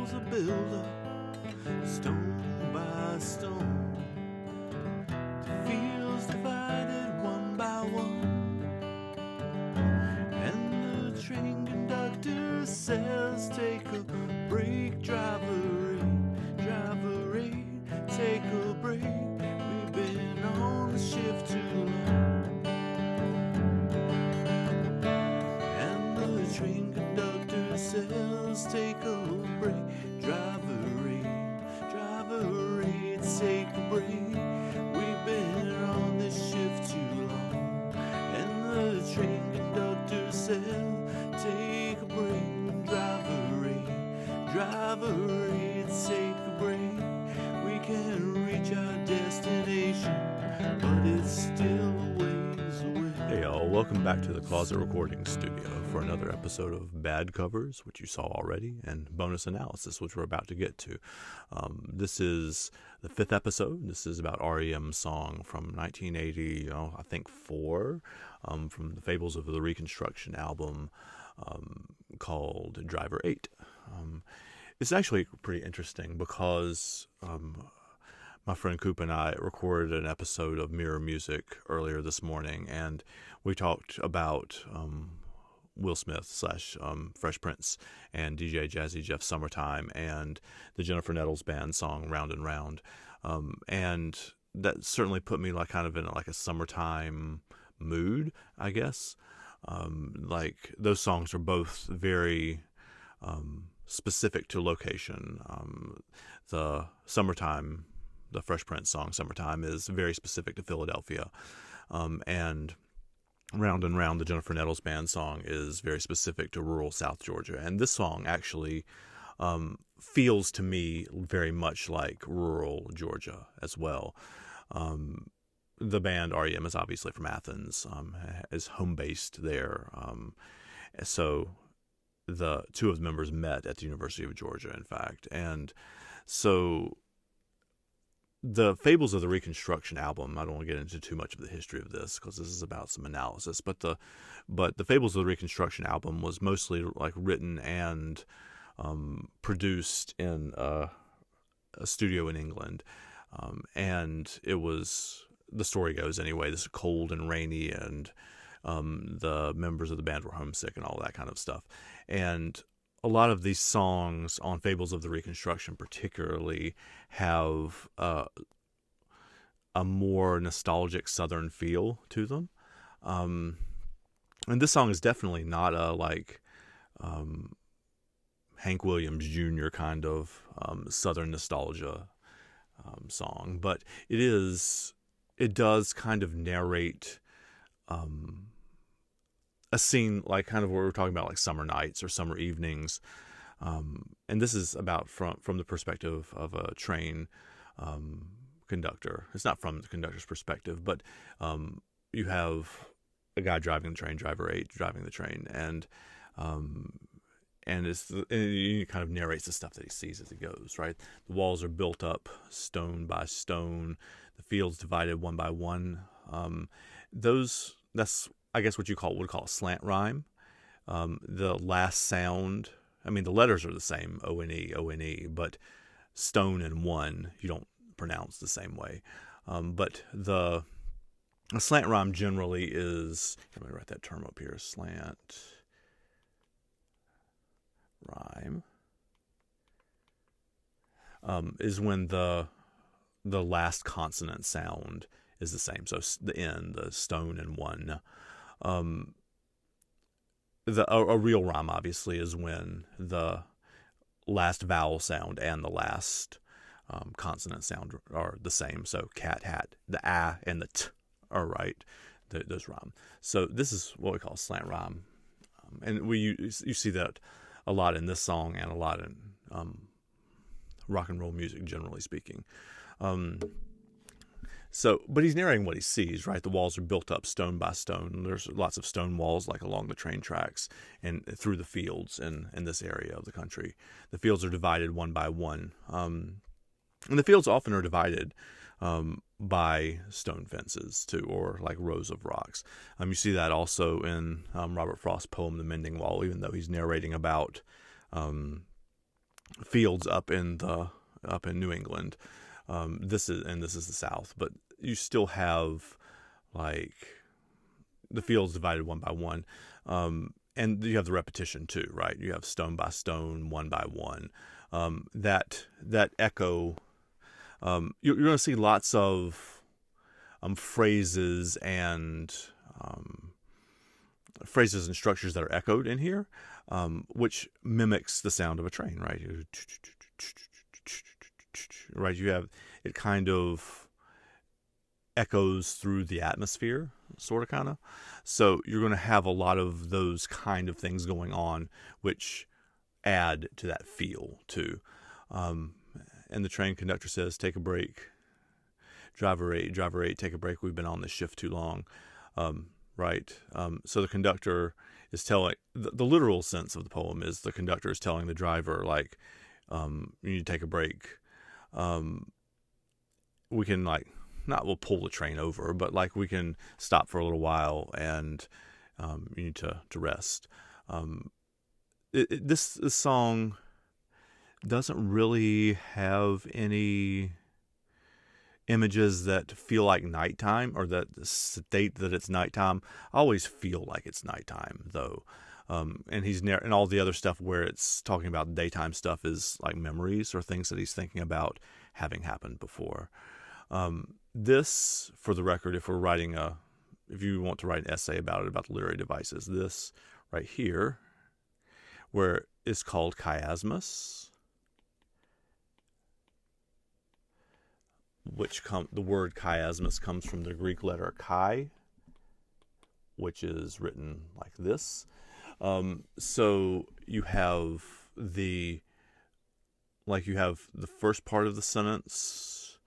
walls are built up, stone by stone. The fields divided one by one. And the train conductor says, take a break, driver eight, take a break. We've been on the shift too long. And the train conductor says, take a break, driver eight, take a break. We've been on this shift too long. And the train conductor said, take a break, driver eight, take a break. We can reach our destination, but it's still a ways away. Hey y'all, welcome back to the Closet Recording Studio for another episode of Bad Covers, which you saw already, and Bonus Analysis, which we're about to get to. This is the 5th episode. This is about R.E.M. song from 1980, I think 4, from the Fables of the Reconstruction album, called Driver 8. It's actually pretty interesting because my friend Coop and I recorded an episode of Mirror Music earlier this morning, and we talked about Will Smith / Fresh Prince and DJ Jazzy Jeff Summertime and the Jennifer Nettles band song Round and Round. And that certainly put me kind of in a summertime mood, I guess. Like those songs are both very specific to location. The Summertime, the Fresh Prince song Summertime, is very specific to Philadelphia. And Round and Round, the Jennifer Nettles band song, is very specific to rural South Georgia. And this song actually feels to me very much like rural Georgia as well. The band R.E.M. is obviously from Athens, is home-based there. So the two of the members met at the University of Georgia, in fact. And so the Fables of the Reconstruction album, I don't want to get into too much of the history of this because this is about some analysis, but the Fables of the Reconstruction album was mostly written and produced in a studio in England. And it was, the story goes anyway, this is cold and rainy, and the members of the band were homesick and all that kind of stuff. And a lot of these songs on Fables of the Reconstruction particularly have a more nostalgic Southern feel to them. And this song is definitely not a Hank Williams Jr. kind of Southern nostalgia song, but it does kind of narrate a scene kind of what we're talking about, summer nights or summer evenings. And this is about from the perspective of a train conductor. It's not from the conductor's perspective, but you have a guy driving the train, driver 8, driving the train, and he kind of narrates the stuff that he sees as he goes, right? The walls are built up stone by stone, the fields divided one by one. That's, I guess, what you would call a slant rhyme. The last sound, the letters are the same, O-N-E, O-N-E, but stone and one, you don't pronounce the same way. But a slant rhyme generally is, let me write that term up here, slant rhyme, is when the last consonant sound is the same. So the N, the stone and one. A real rhyme, obviously, is when the last vowel sound and the last consonant sound are the same. So cat, hat, the a and the t are right. Those rhyme. So this is what we call slant rhyme, and you see that a lot in this song and a lot in rock and roll music, generally speaking. But he's narrating what he sees, right? The walls are built up stone by stone. There's lots of stone walls along the train tracks and through the fields in this area of the country. The fields are divided one by one. And the fields often are divided by stone fences too, or rows of rocks. You see that also in Robert Frost's poem, The Mending Wall, even though he's narrating about fields up in New England. This is the South, but you still have like the fields divided one by one, and you have the repetition too, right? You have stone by stone, one by one. That echo. You're going to see lots of phrases and structures that are echoed in here, which mimics the sound of a train, right? Right, you have it kind of echoes through the atmosphere, sort of, kind of. So you're going to have a lot of those kind of things going on, which add to that feel too. And the train conductor says, "Take a break, driver 8, take a break. We've been on this shift too long." Right. So the conductor is telling, the literal sense of the poem is the conductor is telling the driver, like, you need to take a break. We can, like, we'll pull the train over, but like we can stop for a little while, and you need to rest. This song doesn't really have any images that feel like nighttime, or that state that it's nighttime. I always feel like it's nighttime though. And and all the other stuff where it's talking about daytime stuff is like memories or things that he's thinking about having happened before. This, for the record, if you want to write an essay about the literary devices, this right here, where it's called chiasmus, the word chiasmus comes from the Greek letter chi, which is written like this. So you have the first part of the sentence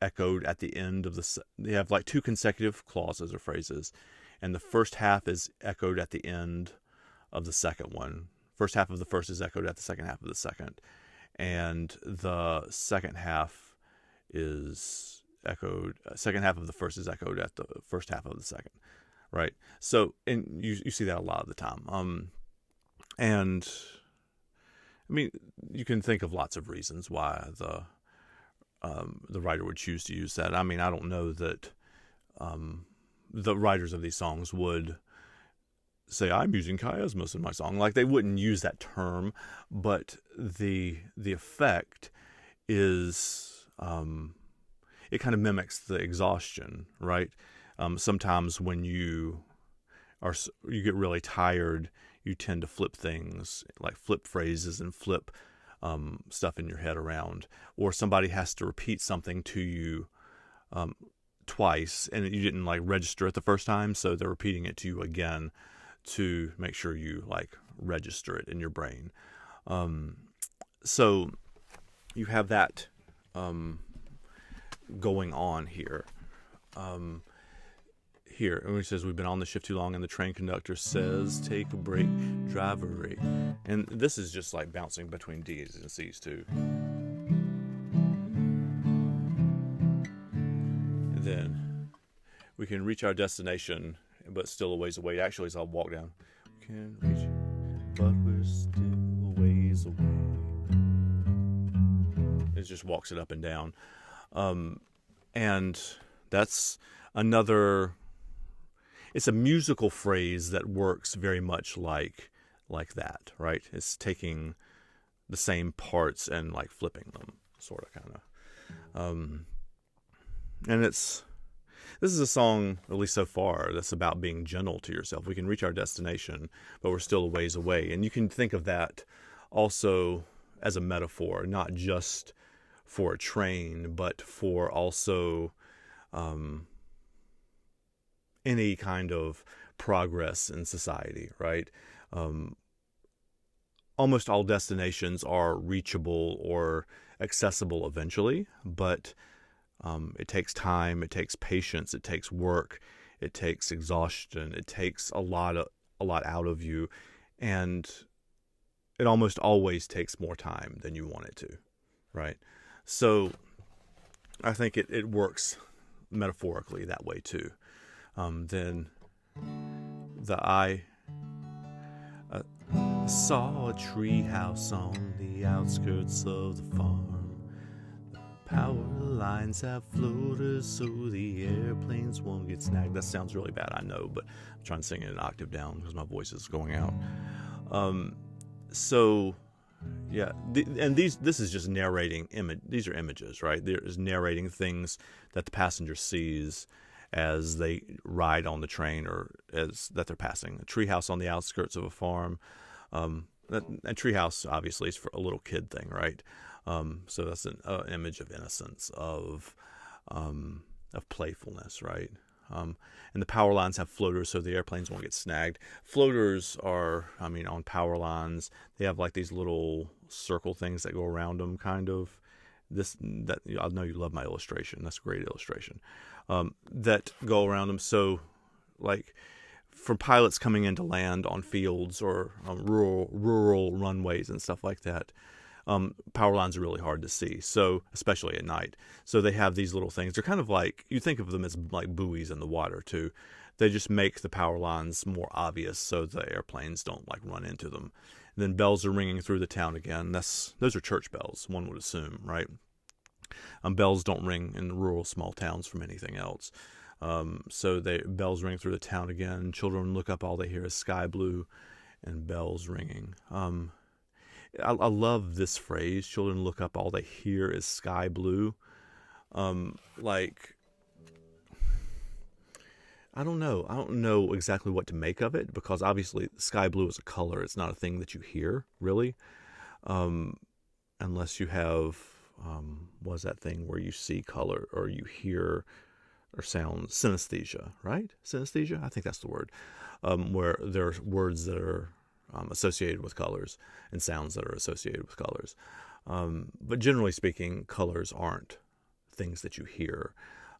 echoed at the end of you have like two consecutive clauses or phrases, and the first half is echoed at the end of the second one. First half of the first is echoed at the second half of the second, and the second half is echoed. Second half of the first is echoed at the first half of the second, right? So, and you see that a lot of the time. And I mean, you can think of lots of reasons why the writer would choose to use that. I mean, I don't know that the writers of these songs would say, "I'm using chiasmus in my song." Like, they wouldn't use that term, but the effect is it kind of mimics the exhaustion, right? Sometimes when you get really tired, you tend to flip things, like flip phrases and flip stuff in your head around, or somebody has to repeat something to you twice, and you didn't like register it the first time, so they're repeating it to you again to make sure you like register it in your brain. So you have that going on here. Here, and he says, "We've been on the shift too long," and the train conductor says, "Take a break, driver 8." And this is just like bouncing between D's and C's too. And then we can reach our destination, but still a ways away. Actually, so I'll walk down. We can reach, but we're still a ways away. It just walks it up and down. And that's another... It's a musical phrase that works very much like that, right? It's taking the same parts and like flipping them, sort of, kind of. And this is a song, at least so far, that's about being gentle to yourself. We can reach our destination, but we're still a ways away. And you can think of that also as a metaphor, not just for a train, but for also any kind of progress in society, right? Almost all destinations are reachable or accessible eventually, but it takes time, it takes patience, it takes work, it takes exhaustion, it takes a lot out of you, and it almost always takes more time than you want it to, right? So I think it works metaphorically that way too. Then the Saw a tree house on the outskirts of the farm. The power lines have floaters so the airplanes won't get snagged. That sounds really bad, I know, but I'm trying to sing it an octave down because my voice is going out. So yeah, this is just narrating these are images, right? There's narrating things that the passenger sees as they ride on the train or as that they're passing. A treehouse on the outskirts of a farm. That treehouse obviously is for a little kid thing, right? So that's an image of innocence, of playfulness, right? And the power lines have floaters so the airplanes won't get snagged. Floaters are, on power lines, they have like these little circle things that go around them, kind of. I know you love my illustration. That's a great illustration. That go around them. So, like, for pilots coming into land on fields or rural runways and stuff like that, power lines are really hard to see, so especially at night. So they have these little things. They're kind of like, you think of them as like buoys in the water too. They just make the power lines more obvious so the airplanes don't like run into them. And then bells are ringing through the town again. Those are church bells, one would assume, right? Bells don't ring in rural small towns from anything else. So bells ring through the town again. Children look up, all they hear is sky blue and bells ringing. I love this phrase, children look up, all they hear is sky blue. I don't know exactly what to make of it, because obviously sky blue is a color. It's not a thing that you hear, really. Unless you have, what's that thing where you see color or you hear or sound, synesthesia, right? Synesthesia? I think that's the word. Where there are words that are associated with colors and sounds that are associated with colors. But generally speaking, colors aren't things that you hear.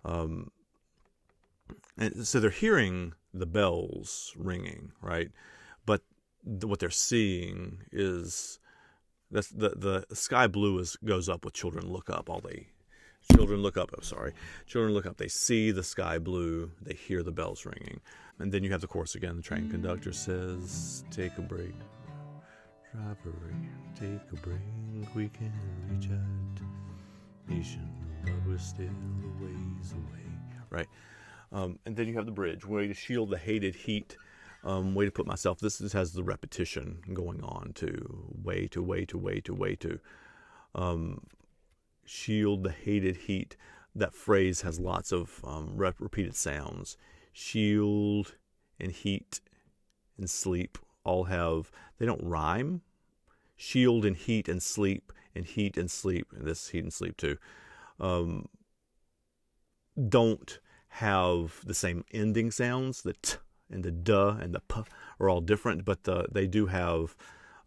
And so they're hearing the bells ringing, right? But what they're seeing is the sky blue goes up with children look up. Children look up. Children look up. They see the sky blue. They hear the bells ringing. And then you have the chorus again. The train conductor says, "Take a break, driver, take a break. We can reach our destination, but we're still a ways away." Right. And then you have the bridge. Way to shield the hated heat. Way to put myself. This has the repetition going on too. Way to. Shield the hated heat. That phrase has lots of repeated sounds. Shield and heat and sleep all have, they don't rhyme. Shield and heat and sleep, and heat and sleep, and this heat and sleep too, don't have the same ending sounds. The t and the duh and the p are all different, but they do have,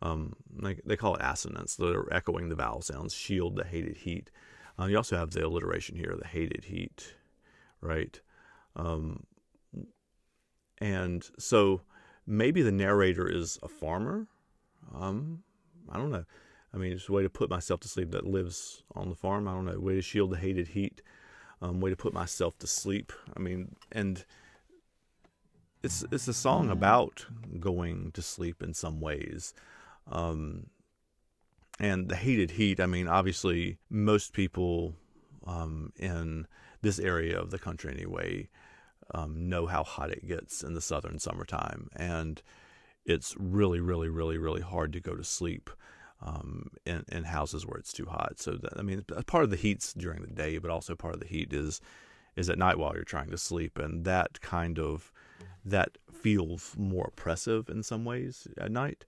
they call it assonance. They're echoing the vowel sounds. Shield the hated heat. You also have the alliteration here, the hated heat, right? And so maybe the narrator is a farmer. I don't know. It's a way to put myself to sleep that lives on the farm. I don't know. Way to shield the hated heat. Way to put myself to sleep. And it's a song about going to sleep in some ways. And the hated heat, obviously most people in this area of the country anyway know how hot it gets in the southern summertime. And it's really, really, really, really hard to go to sleep in houses where it's too hot. So, part of the heat's during the day, but also part of the heat is at night while you're trying to sleep. And that feels more oppressive in some ways at night.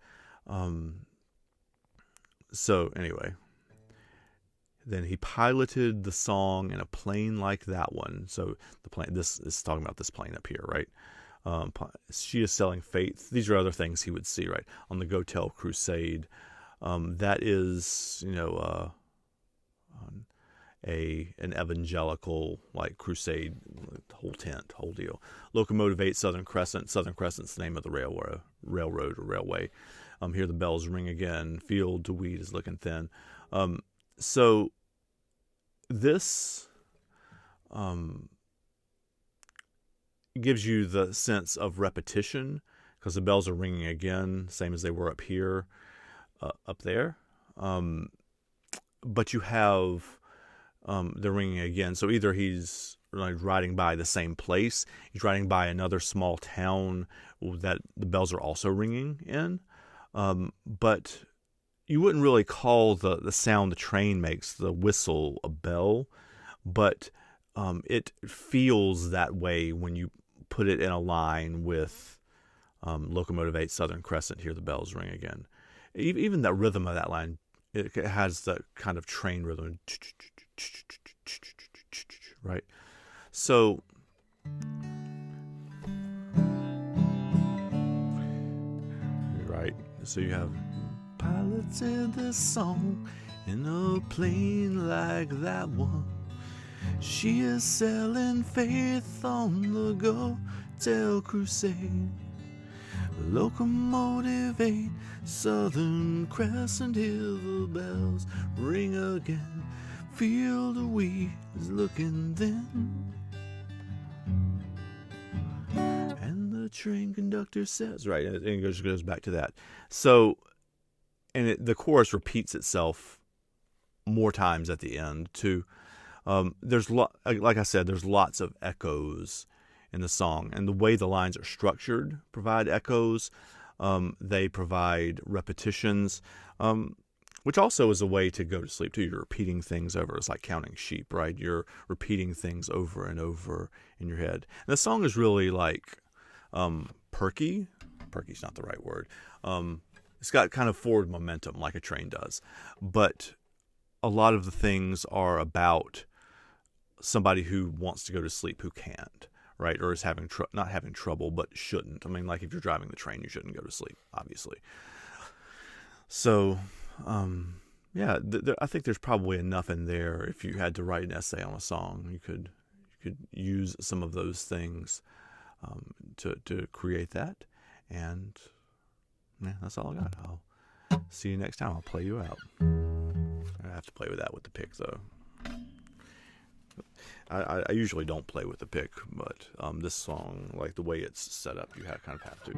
So anyway, then he piloted the song in a plane like that one. So the plane, this is talking about this plane up here, right? She is selling faith. These are other things he would see, right? On the Go Tell Crusade. That is, an evangelical like crusade, whole tent, whole deal. Locomotive 8, Southern Crescent. Southern Crescent's the name of the railroad or railway. Hear the bells ring again. Field to weed is looking thin. So this gives you the sense of repetition, because the bells are ringing again, same as they were up here, up there. But you have they're ringing again. So either he's like riding by the same place, he's riding by another small town that the bells are also ringing in. But you wouldn't really call the sound the train makes, the whistle, a bell, but it feels that way when you put it in a line with Locomotive 8 Southern Crescent, Hear the Bells Ring Again. Even that rhythm of that line, it has that kind of train rhythm, right? So right, so you have piloted this song in a plane like that one. She is selling faith on the go, tell crusade. Locomotive 8, Southern Crescent, hear the bells ring again. Feel the wheels looking then. And the train conductor says, right, and it goes back to that. So, and the chorus repeats itself more times at the end too. There's like I said, there's lots of echoes in the song, and the way the lines are structured provide echoes. They provide repetitions, which also is a way to go to sleep too. You're repeating things over. It's like counting sheep, right? You're repeating things over and over in your head. And the song is really like perky. Perky's not the right word. It's got kind of forward momentum like a train does, but a lot of the things are about somebody who wants to go to sleep who can't, right? Or is having not having trouble, but shouldn't. I mean, like if you're driving the train, you shouldn't go to sleep, obviously. So, yeah, I think there's probably enough in there. If you had to write an essay on a song, you could use some of those things to create that. And yeah, that's all I got. I'll see you next time. I'll play you out. I have to play with that with the pick, though. I usually don't play with the pick, but this song, like the way it's set up, you kind of have to.